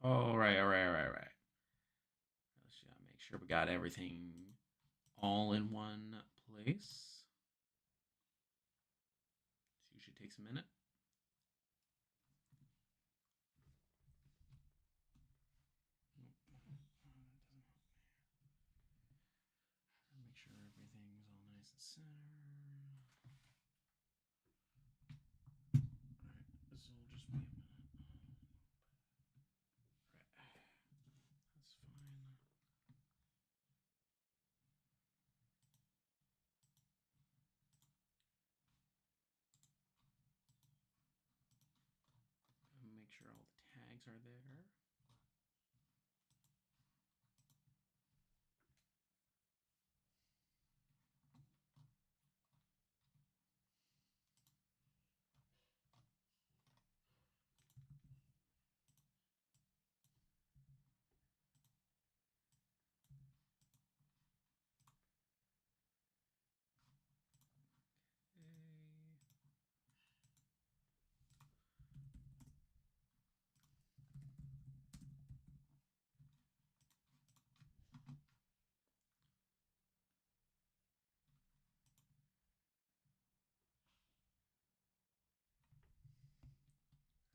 All right. Let's make sure we got everything all in one place. This usually takes a minute. Make sure everything's all nice and center. Alright, this will just be a minute. That's fine. Make sure all the tags are there.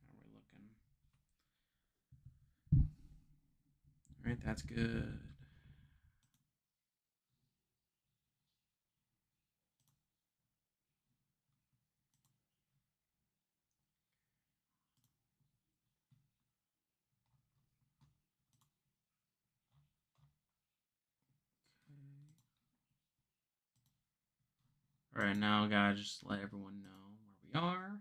How are we looking? All right, that's good. All right, now I gotta just let everyone know where we are.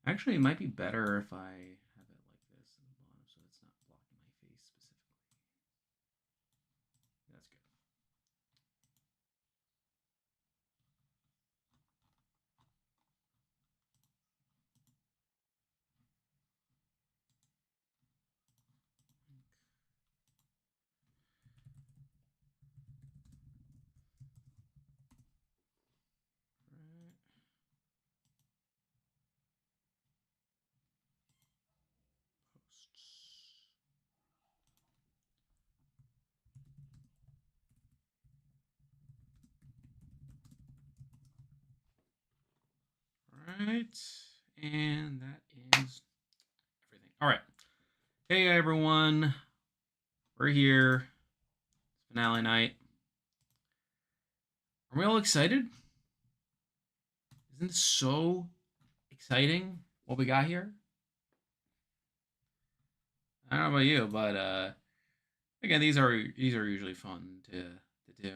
Actually, it might be better if I have it like this at the bottom so it's not blocking my face specifically. That's good. Right, and that is everything. All right. Hey everyone, we're here. It's finale night. Are we all excited? Isn't it so exciting what we got here? I don't know about you, but again, these are usually fun to do.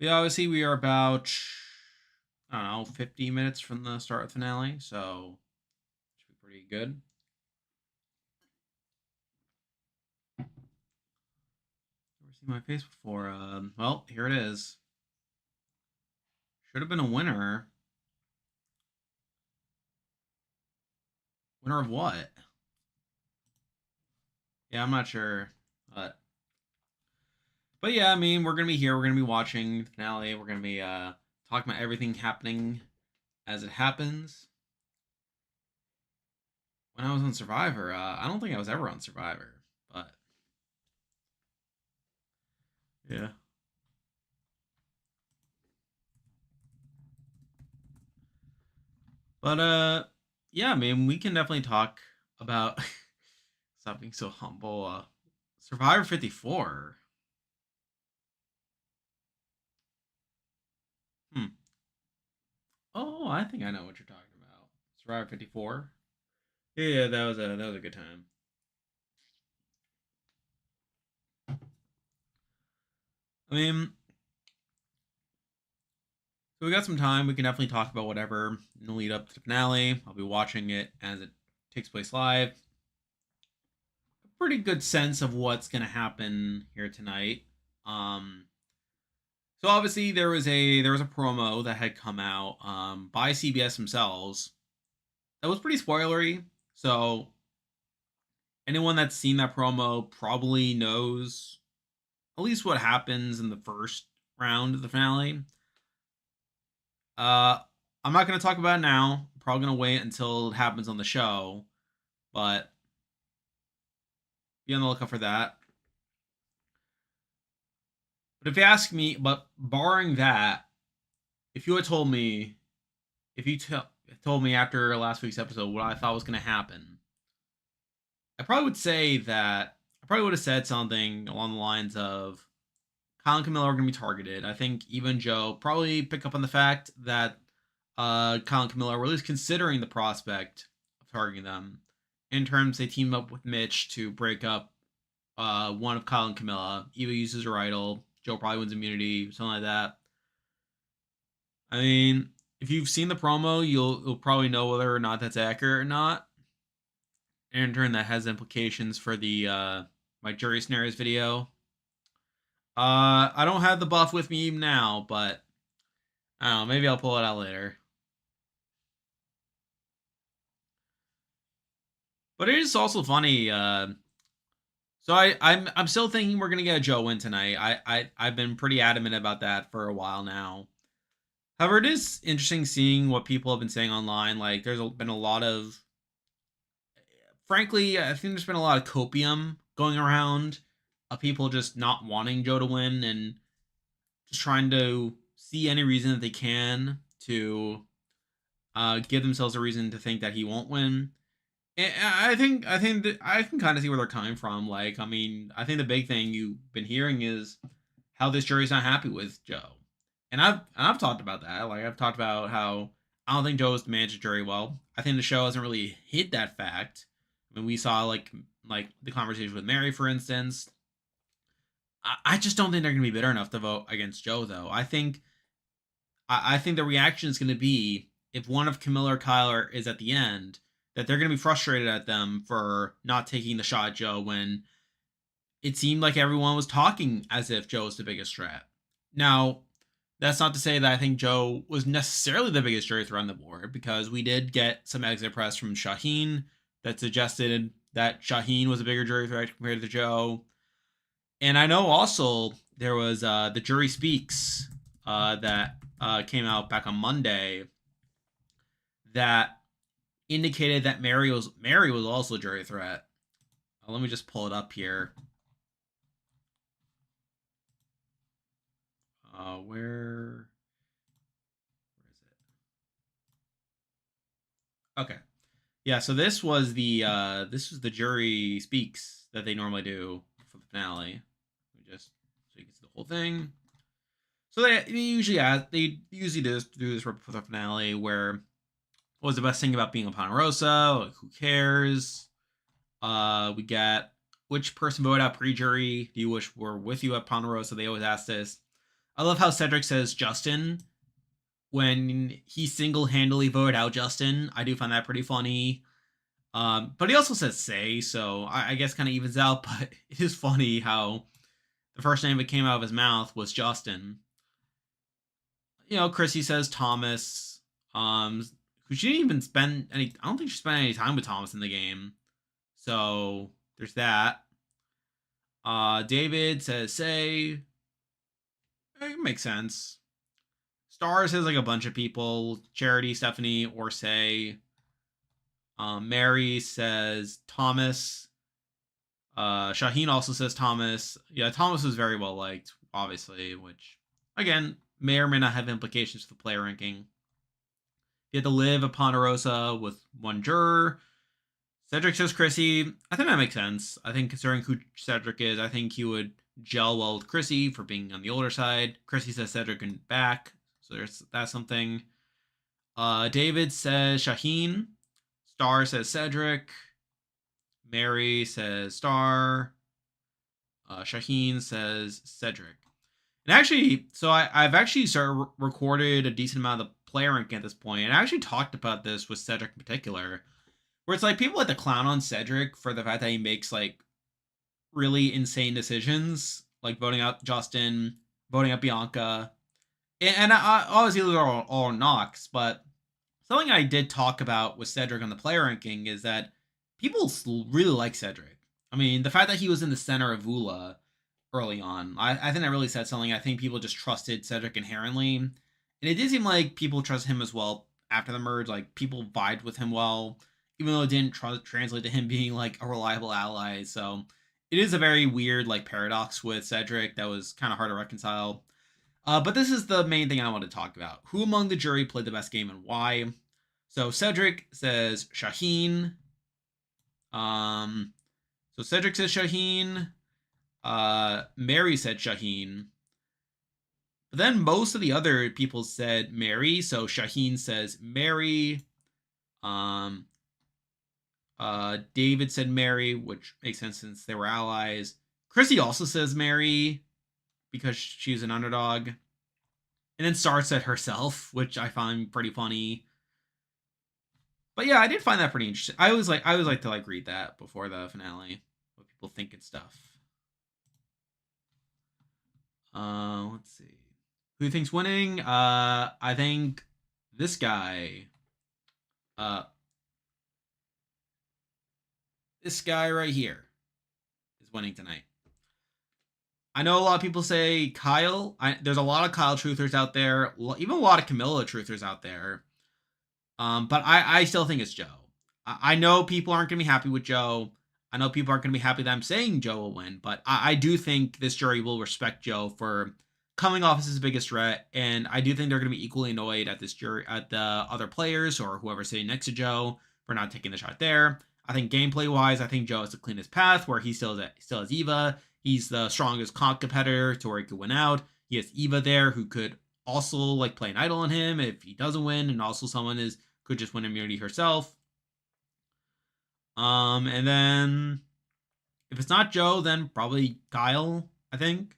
Yeah, obviously we are about, I don't know, 50 minutes from the start of the finale, so it should be pretty good. Never seen my face before. Well, here it is. Should have been a winner. Winner of what? Yeah, I'm not sure, but yeah, I mean, we're gonna be here. We're gonna be watching the finale. We're gonna be talking about everything happening as it happens. When I was on Survivor, I don't think I was ever on Survivor, but yeah. But yeah, I mean, we can definitely talk about stop being so humble. Survivor 54. Hmm. Oh, I think I know what you're talking about. Survivor 54. Yeah, that was a good time. I mean, so we got some time. We can definitely talk about whatever in the lead up to the finale. I'll be watching it as it takes place live. A pretty good sense of what's gonna happen here tonight. Um, so obviously there was a promo that had come out by CBS themselves that was pretty spoilery. So anyone that's seen that promo probably knows at least what happens in the first round of the finale. I'm not going to talk about it now. I'm probably going to wait until it happens on the show, but be on the lookout for that. But if you ask me, but barring that, if you had told me, if you told me after last week's episode what I thought was going to happen, I probably would say that I probably would have said something along the lines of Kyle and Camilla are going to be targeted. I think even Joe probably pick up on the fact that Kyle and Camilla were at least considering the prospect of targeting them. In terms, they team up with Mitch to break up one of Kyle and Camilla. Eva uses her idol. Joe probably wins immunity, something like that. I mean, if you've seen the promo, you'll probably know whether or not that's accurate or not. And in turn, that has implications for the my jury scenarios video. I don't have the buff with me even now, but I don't know. Maybe I'll pull it out later. But it is also funny. So I'm still thinking we're gonna get a Joe win tonight. I've been pretty adamant about that for a while now. However, it is interesting seeing what people have been saying online. Like, there's been a lot of, frankly, I think there's been a lot of copium going around of people just not wanting Joe to win and just trying to see any reason that they can to give themselves a reason to think that he won't win. And I think that I can kind of see where they're coming from. Like, I mean, I think the big thing you've been hearing is how this jury's not happy with Joe, and I've talked about that. Like, I've talked about how I don't think Joe has managed the jury well. I think the show hasn't really hit that fact. I mean, we saw like the conversation with Mary, for instance. I just don't think they're going to be bitter enough to vote against Joe, though. I think the reaction is going to be if one of Camilla or Kyler is at the end, that they're going to be frustrated at them for not taking the shot at Joe when it seemed like everyone was talking as if Joe was the biggest threat. Now, that's not to say that I think Joe was necessarily the biggest jury threat on the board, because we did get some exit press from Shaheen that suggested that Shaheen was a bigger jury threat compared to Joe. And I know also there was the Jury Speaks that came out back on Monday that indicated that Mary was also a jury threat. Let me just pull it up here. Where is it? Okay. Yeah, so this was the Jury Speaks that they normally do for the finale. Just so you can see the whole thing. So they usually do this for the finale, where what was the best thing about being a Ponderosa? Like, who cares? We get which person voted out pre-jury do you wish were with you at Ponderosa? They always ask this. I love how Cedric says Justin when he single-handedly voted out Justin. I do find that pretty funny. But he also says Say, so I guess kind of evens out. But it is funny how the first name that came out of his mouth was Justin. You know, Chrissy says Thomas. Who she didn't even spend any. I don't think she spent any time with Thomas in the game. So there's that. David says Say. It makes sense. Star says like a bunch of people. Charity, Stephanie, or Say. Mary says Thomas. Shaheen also says Thomas. Yeah, Thomas was very well liked, obviously, which, again, may or may not have implications for the player ranking. You had to live at Ponderosa with one juror. Cedric says Chrissy. I think that makes sense. I think considering who Cedric is, I think he would gel well with Chrissy for being on the older side. Chrissy says Cedric and back, so that's something. David says Shaheen. Star says Cedric. Mary says Star. Shaheen says Cedric. And actually, so I've actually recorded a decent amount of the player ranking at this point, and I actually talked about this with Cedric in particular, where it's like people like to clown on Cedric for the fact that he makes like really insane decisions, like voting out Justin, voting out Bianca, and obviously those are all knocks, but something I did talk about with Cedric on the player ranking is that people really like Cedric. I mean, the fact that he was in the center of Vula early on. I think that really said something. I think people just trusted Cedric inherently, and it did seem like people trust him as well after the merge. Like people vibed with him well, even though it didn't translate to him being like a reliable ally. So it is a very weird like paradox with Cedric that was kind of hard to reconcile. But this is the main thing I want to talk about. Who among the jury played the best game and why? So Cedric says Shaheen. So Cedric says Shaheen. Mary said Shaheen. But then most of the other people said Mary. So Shaheen says Mary. Um, David said Mary, which makes sense since they were allies. Chrissy also says Mary because she's an underdog. And then Star said herself, which I find pretty funny. But yeah, I did find that pretty interesting. I always like to like read that before the finale, what people think and stuff. Let's see. Who thinks winning? I think this guy. This guy right here is winning tonight. I know a lot of people say Kyle. There's a lot of Kyle truthers out there, even a lot of Camilla truthers out there. But I still think it's Joe. I know people aren't going to be happy with Joe. I know people aren't going to be happy that I'm saying Joe will win, but I do think this jury will respect Joe for coming off as his biggest threat, and I do think they're going to be equally annoyed at this jury, at the other players or whoever's sitting next to Joe for not taking the shot there. I think gameplay wise, I think Joe has the cleanest path where he still has Eva. He's the strongest comp competitor to where he could win out. He has Eva there who could also like play an idol on him if he doesn't win, and also someone could just win immunity herself. And then if it's not Joe, then probably Kyle, I think.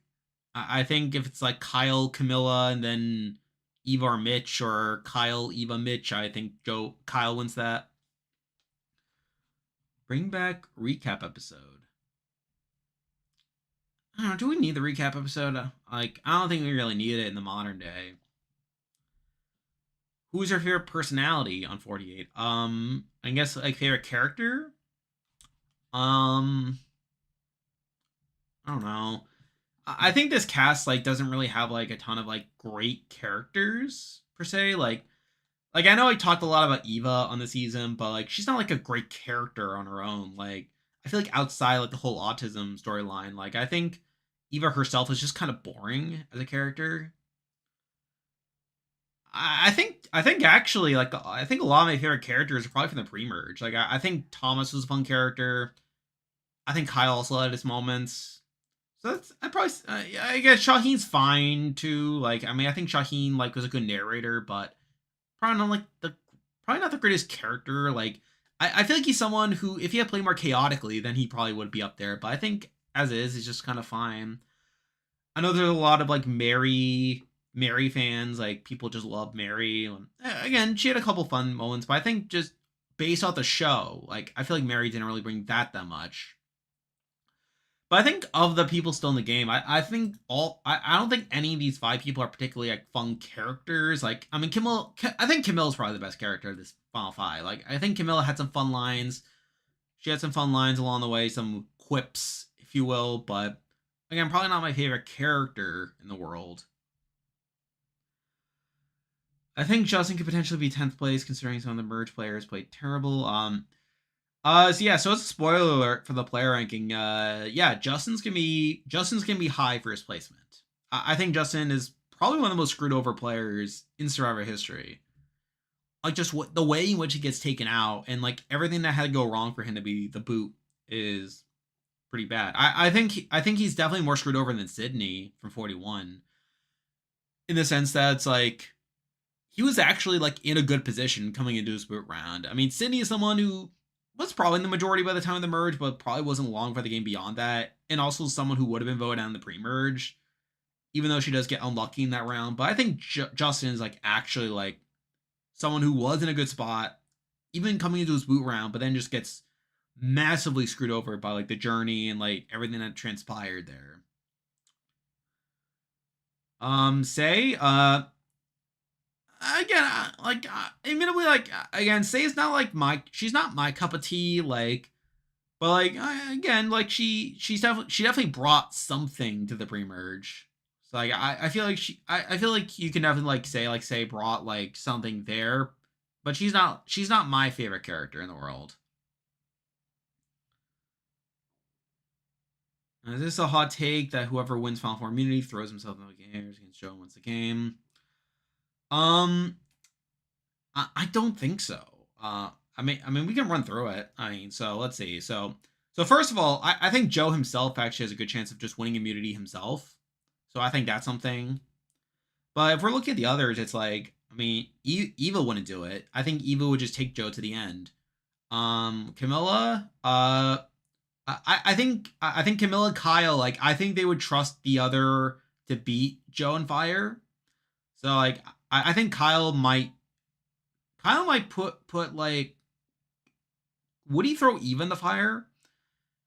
I think if it's like Kyle, Camilla, and then Eva or Mitch, or Kyle, Eva, Mitch, I think Kyle wins that. Bring back recap episode. I don't know, do we need the recap episode? Like, I don't think we really need it in the modern day. Who's your favorite personality on 48? I guess like favorite character? I don't know. I think this cast like doesn't really have like a ton of like great characters per se. Like I know I talked a lot about Eva on the season, but like she's not like a great character on her own. Like I feel like outside like the whole autism storyline, like I think Eva herself is just kind of boring as a character. I think actually like I think a lot of my favorite characters are probably from the pre-merge. Like I think Thomas was a fun character. I think Kyle also had his moments. So that's I guess Shaheen's fine too. Like I mean I think Shaheen like was a good narrator, but probably not the greatest character. Like I feel like he's someone who if he had played more chaotically, then he probably would be up there. But I think as is, he's just kind of fine. I know there's a lot of like Mary fans. Like people just love Mary. Again, she had a couple fun moments, but I think just based off the show, like I feel like Mary didn't really bring that much. But I think of the people still in the game, I think I don't think any of these 5 people are particularly like fun characters. Like I mean, I think Camille's probably the best character of this Final 5. Like I think Camilla had some fun lines. She had some fun lines along the way, some quips, if you will. But again, probably not my favorite character in the world. I think Justin could potentially be 10th place considering some of the merge players played terrible. So it's a spoiler alert for the player ranking. Justin's gonna be high for his placement. I think Justin is probably one of the most screwed over players in Survivor history. Like just the way in which he gets taken out and like everything that had to go wrong for him to be the boot is pretty bad. I think he's definitely more screwed over than Sydney from 41. In the sense that it's like he was actually like in a good position coming into his boot round. I mean, Sydney is someone who was probably in the majority by the time of the merge, but probably wasn't long for the game beyond that. And also someone who would have been voted out in the pre-merge, even though she does get unlucky in that round. But I think Justin is like actually like someone who was in a good spot, even coming into his boot round, but then just gets massively screwed over by like the journey and like everything that transpired there. Admittedly, like again, Say is not like she's not my cup of tea. Like, But like again, like she definitely brought something to the pre-merge. So like I feel like I feel like you can definitely say brought like something there, but she's not my favorite character in the world. Is this a hot take that whoever wins Final Four immunity throws himself in the game against Joe and wins the game? Um, I don't think so. I mean, we can run through it. I mean, so let's see. So first of all, I think Joe himself actually has a good chance of just winning immunity himself. So I think that's something. But if we're looking at the others, it's like, I mean, Eva wouldn't do it. I think Eva would just take Joe to the end. Camilla, I think Camilla, Kyle, like I think they would trust the other to beat Joe and Fire. So like I think Kyle might put like, would he throw Eva in the fire?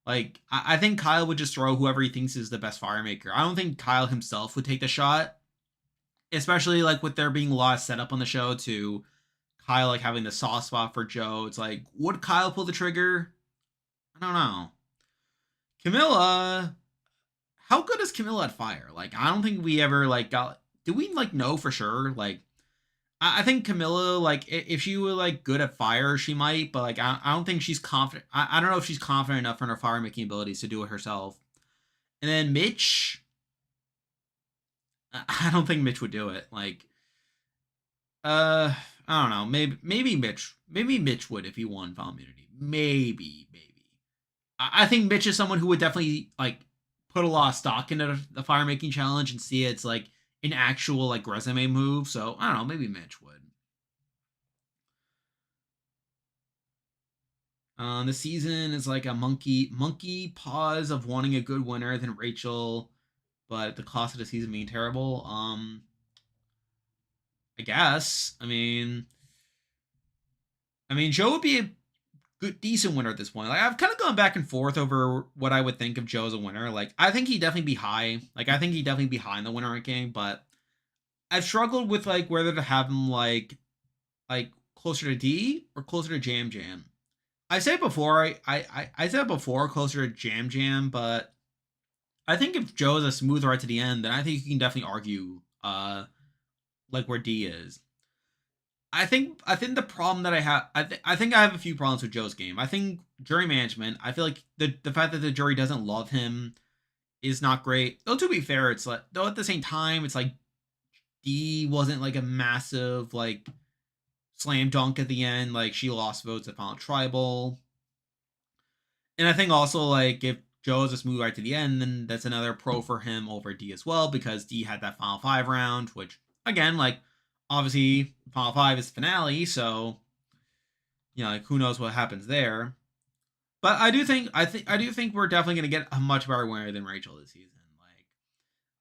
Like I think Kyle would just throw whoever he thinks is the best fire maker. I don't think Kyle himself would take the shot, especially like with there being a lot of setup on the show to Kyle like having the soft spot for Joe. It's like, would Kyle pull the trigger? I don't know. Camilla, how good is Camilla at fire? Like, I don't think we ever like got. Do we like know for sure? Like, I think Camilla, like, if she were like good at fire, she might. But like, I don't think she's confident. I don't know if she's confident enough in her fire making abilities to do it herself. And then Mitch, I don't think Mitch would do it. Like, I don't know. Maybe Mitch would if he won Fall Immunity. Maybe. I think Mitch is someone who would definitely like put a lot of stock into the fire making challenge and see it's like an actual like resume move. So I don't know, maybe Mitch would. The season is like a monkey pause of wanting a good winner than Rachel, but at the cost of the season being terrible. I guess. I mean, Joe would be a good, decent winner at this point. Like I've kind of gone back and forth over what I would think of Joe as a winner. Like I think he'd definitely be high. Like I think he'd definitely be high in the winner ranking, but I've struggled with like whether to have him like closer to D or closer to Jam Jam. I said before, I said before closer to Jam Jam, but I think if Joe is a smooth right to the end, then I think you can definitely argue like where D is. I think the problem that I have I think I have a few problems with Joe's game. I think jury management. I feel like the fact that the jury doesn't love him is not great. Though to be fair, it's like though at the same time it's like D wasn't like a massive like slam dunk at the end. Like she lost votes at Final Tribal. And I think also like if Joe is just moved right to the end, then that's another pro for him over D as well because D had that Final Five round, which again, like obviously Final Five is finale, so you know, like who knows what happens there. But I do think we're definitely gonna get a much better winner than Rachel this season. Like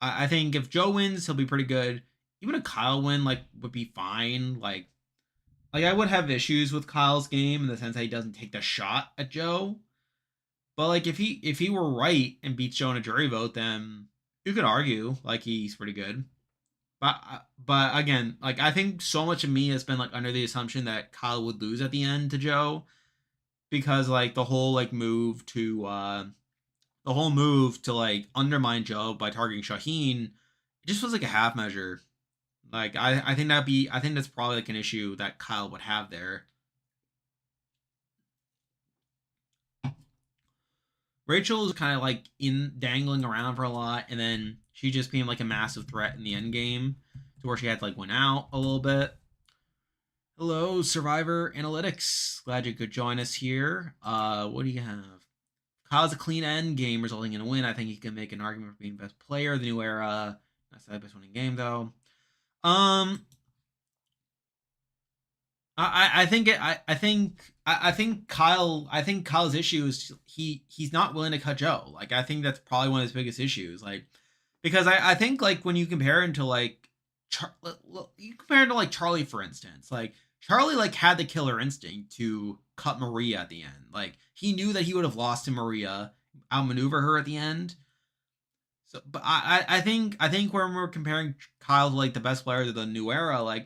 I think if Joe wins, he'll be pretty good. Even a Kyle win, like, would be fine. Like I would have issues with Kyle's game in the sense that he doesn't take the shot at Joe. But like if he were right and beats Joe in a jury vote, then you could argue like he's pretty good. But again, like I think so much of me has been like under the assumption that Kyle would lose at the end to Joe because like the whole move to like undermine Joe by targeting Shaheen, it just was like a half measure. Like I think that's probably like an issue that Kyle would have there. Rachel's kind of like in dangling around for a lot, and then she just became like a massive threat in the end game to where she had to like win out a little bit. Hello, Survivor Analytics. Glad you could join us here. What do you have? Kyle's a clean end game resulting in a win. I think he can make an argument for being best player of the new era. That's the best winning game though. Um, I think Kyle's issue is he's not willing to cut Joe. Like I think that's probably one of his biggest issues. Like because I think like when you compare him to like you compare him to like Charlie for instance, like Charlie like had the killer instinct to cut Maria at the end. Like he knew that he would have lost to Maria, outmaneuver her at the end. So, but I think when we're comparing Kyle to like the best player of the new era, like